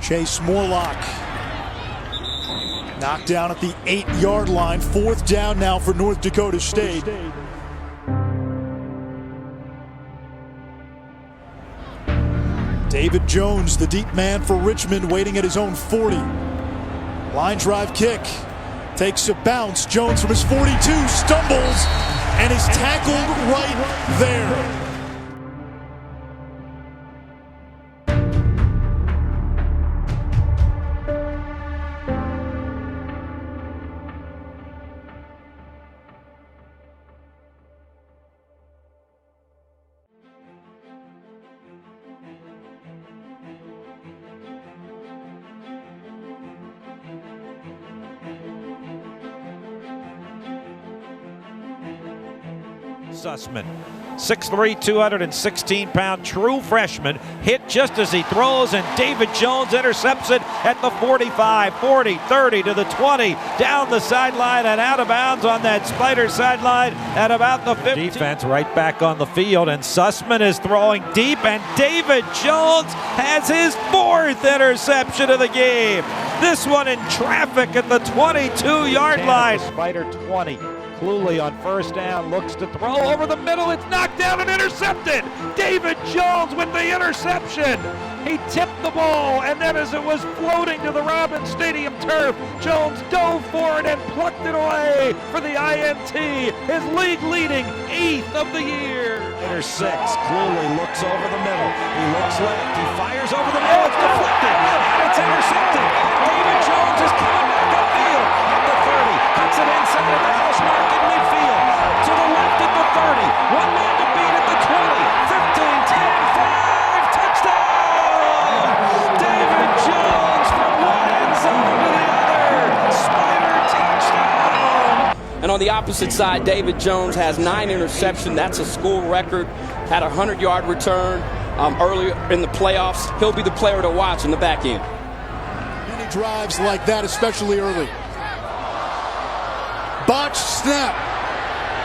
Chase Morlock knocked down at the 8-yard line. 4th down now for North Dakota State. David Jones, the deep man for Richmond, waiting at his own 40. Line drive kick. Takes a bounce. Jones from his 42 stumbles and is tackled right there. Sussman, 6'3", 216-pound true freshman, hit just as he throws, and David Jones intercepts it at the 45, 40, 30 to the 20, down the sideline and out of bounds on that Spider sideline at about the 50. Defense right back on the field, and Sussman is throwing deep, and David Jones has his 4th interception of the game. This one in traffic at the 22-yard line. Spider 20. Cluley on 1st down, looks to throw over the middle. It's knocked down and intercepted. David Jones with the interception. He tipped the ball, and then as it was floating to the Robins Stadium turf, Jones dove for it and plucked it away for the INT, his league-leading 8th of the year. Center 6, Cluley looks over the middle. He looks left. He fires over the middle. It's deflected, and it's intercepted. David Jones is coming back upfield at the 30. Cuts it inside of the house mark in midfield. To the left at the 30. One man to beat at the 20. 15, 10, 5. Touchdown! David Jones from one end zone to the other. Spider touchdown! And on the opposite side, David Jones has 9 interceptions. That's a school record. Had a 100-yard return earlier in the playoffs. He'll be the player to watch in the back end. Many drives like that, especially early. Botched snap.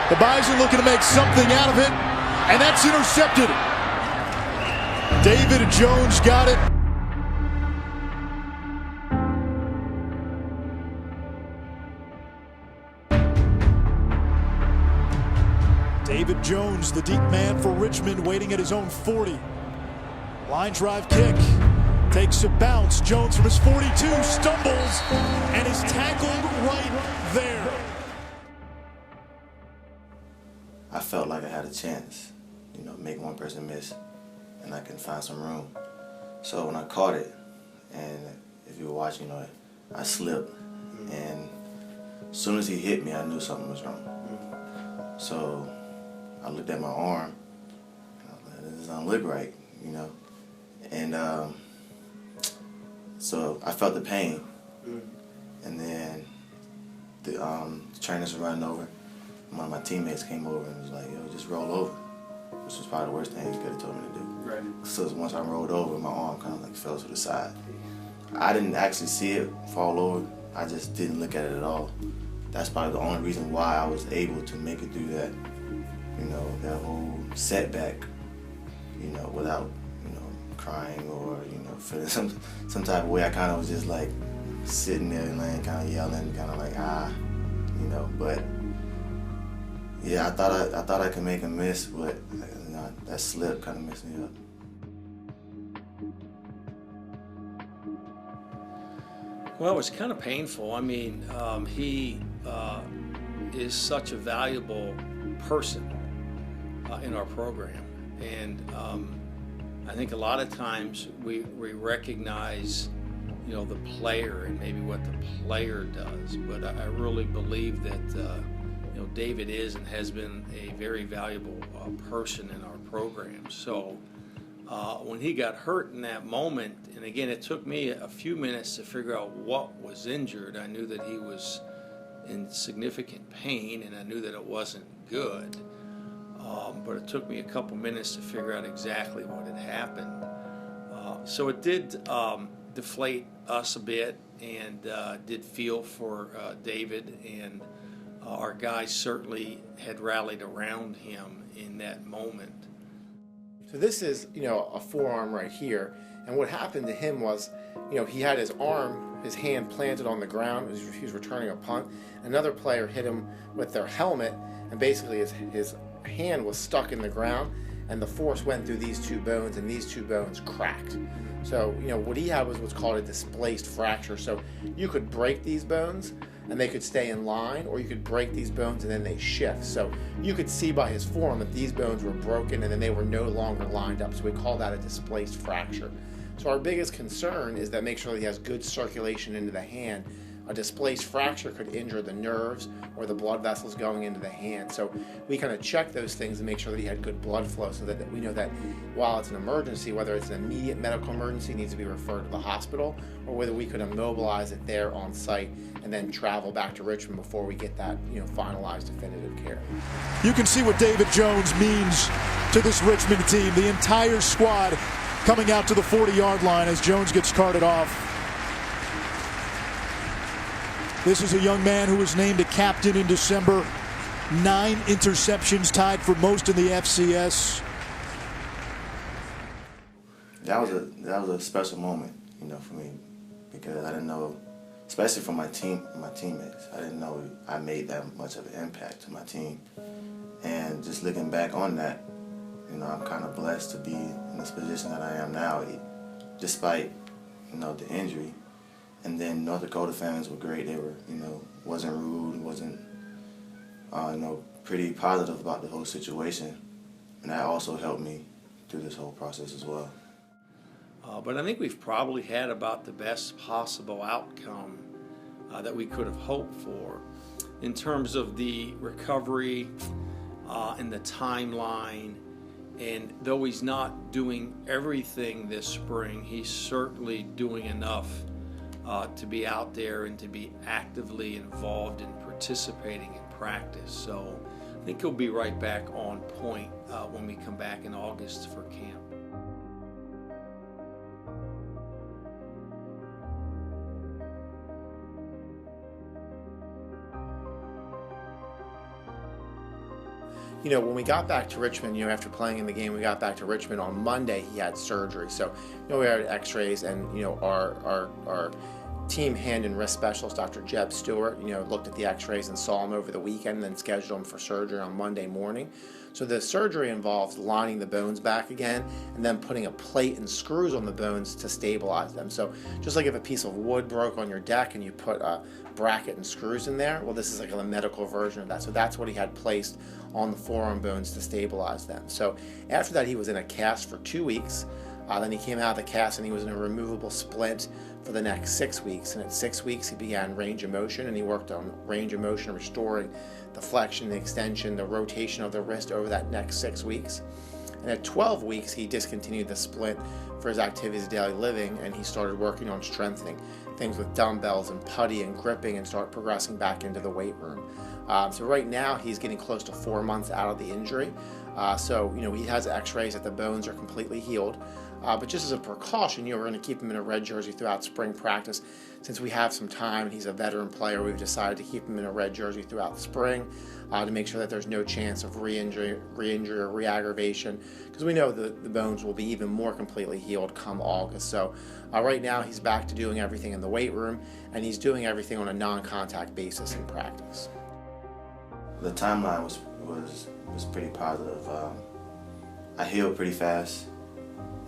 The Bison looking to make something out of it, and that's intercepted. David Jones got it. David Jones, the deep man for Richmond, waiting at his own 40. Line drive kick. Takes a bounce. Jones from his 42 stumbles and is tackled right there. I felt like I had a chance, make one person miss, and I can find some room. So when I caught it, and if you were watching, I slipped, and as soon as he hit me, I knew something was wrong. So I looked at my arm, and I was like, this doesn't look right, and so I felt the pain, and then the trainers were running over. One of my teammates came over and was like, yo, just roll over, which was probably the worst thing he could have told me to do. Right. So once I rolled over, my arm kind of fell to the side. I didn't actually see it fall over. I just didn't look at it at all. That's probably the only reason why I was able to make it through that, that whole setback, without, crying or, feeling some type of way. I kind of was just like sitting there and kind of yelling, kind of like, but yeah, I thought I could make a miss, but that slip kind of messed me up. Well, it was kind of painful. I mean, he is such a valuable person in our program, and I think a lot of times we recognize, the player and maybe what the player does, but I really believe that David is and has been a very valuable person in our program. So when he got hurt in that moment, and again, it took me a few minutes to figure out what was injured. I knew that he was in significant pain, and I knew that it wasn't good. But it took me a couple minutes to figure out exactly what had happened. So it did deflate us a bit, and did feel for David, and our guys certainly had rallied around him in that moment. So this is, a forearm right here. And what happened to him was, he had his hand planted on the ground. He was returning a punt. Another player hit him with their helmet, and basically his hand was stuck in the ground, and the force went through these two bones, and these two bones cracked. So, what he had was what's called a displaced fracture. So you could break these bones, and they could stay in line, or you could break these bones and then they shift. So you could see by his forearm that these bones were broken and then they were no longer lined up. So we call that a displaced fracture. So our biggest concern is that make sure that he has good circulation into the hand. A displaced fracture could injure the nerves or the blood vessels going into the hand. So we kind of check those things and make sure that he had good blood flow so that we know that while it's an emergency, whether it's an immediate medical emergency, needs to be referred to the hospital, or whether we could immobilize it there on site and then travel back to Richmond before we get that finalized definitive care. You can see what David Jones means to this Richmond team. The entire squad coming out to the 40-yard line as Jones gets carted off. This is a young man who was named a captain in December. 9 interceptions, tied for most in the FCS. That was a special moment, for me, because I didn't know, especially for my teammates, I didn't know I made that much of an impact to my team. And just looking back on that, I'm kind of blessed to be in this position that I am now, despite, the injury. And then North Dakota fans were great. They were, wasn't rude, wasn't, pretty positive about the whole situation. And that also helped me through this whole process as well. But I think we've probably had about the best possible outcome that we could have hoped for in terms of the recovery and the timeline. And though he's not doing everything this spring, he's certainly doing enough to be out there and to be actively involved in participating in practice. So I think he'll be right back on point when we come back in August for camp. When we got back to Richmond, after playing in the game, we got back to Richmond on Monday. He had surgery, so we had X-rays, and our team hand and wrist specialist, Dr. Jeb Stewart, looked at the X-rays and saw him over the weekend, and then scheduled him for surgery on Monday morning. So the surgery involves lining the bones back again, and then putting a plate and screws on the bones to stabilize them. So just like if a piece of wood broke on your deck and you put a bracket and screws in there, well, this is like a medical version of that. So that's what he had placed on the forearm bones to stabilize them. So after that, he was in a cast for 2 weeks. Then he came out of the cast and he was in a removable splint for the next 6 weeks. And at 6 weeks, he began range of motion, and he worked on range of motion, restoring the flexion, the extension, the rotation of the wrist over that next 6 weeks. And at 12 weeks, he discontinued the splint for his activities of daily living, and he started working on strengthening things with dumbbells and putty and gripping, and started progressing back into the weight room. So right now, he's getting close to 4 months out of the injury. So he has X-rays that the bones are completely healed. But just as a precaution, we're going to keep him in a red jersey throughout spring practice. Since we have some time and he's a veteran player, we've decided to keep him in a red jersey throughout the spring to make sure that there's no chance of re-injury or re-aggravation, because we know the bones will be even more completely healed come August. So right now he's back to doing everything in the weight room, and he's doing everything on a non-contact basis in practice. The timeline was pretty positive. I healed pretty fast,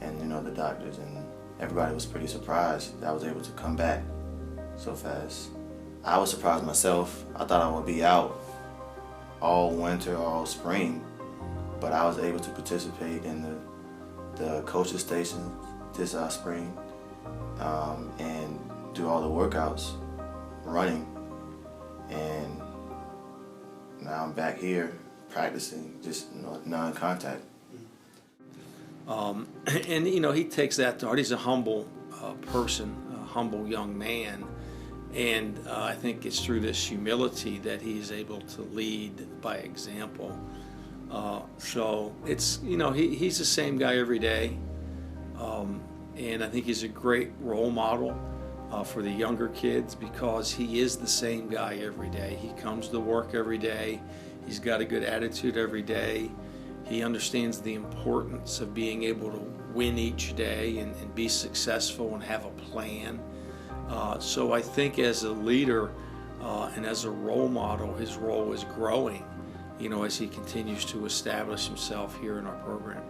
and the doctors and everybody was pretty surprised that I was able to come back so fast. I was surprised myself. I thought I would be out all winter, all spring, but I was able to participate in the coaching station this spring and do all the workouts, running, and now I'm back here practicing, just non-contact. And he takes that to heart. He's a humble person, a humble young man, and I think it's through this humility that he's able to lead by example. So it's he's the same guy every day, and I think he's a great role model for the younger kids, because he is the same guy every day. He comes to work every day. He's got a good attitude every day. He understands the importance of being able to win each day and be successful and have a plan. So I think as a leader and as a role model, his role is growing, as he continues to establish himself here in our program.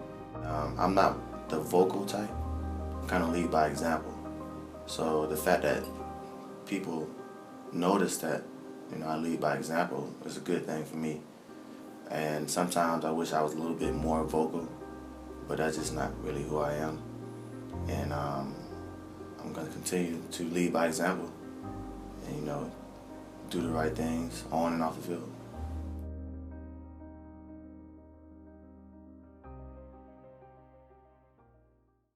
I'm not the vocal type. I kind of lead by example. So the fact that people notice that, I lead by example is a good thing for me. And sometimes I wish I was a little bit more vocal, but that's just not really who I am. And I'm going to continue to lead by example and, do the right things on and off the field.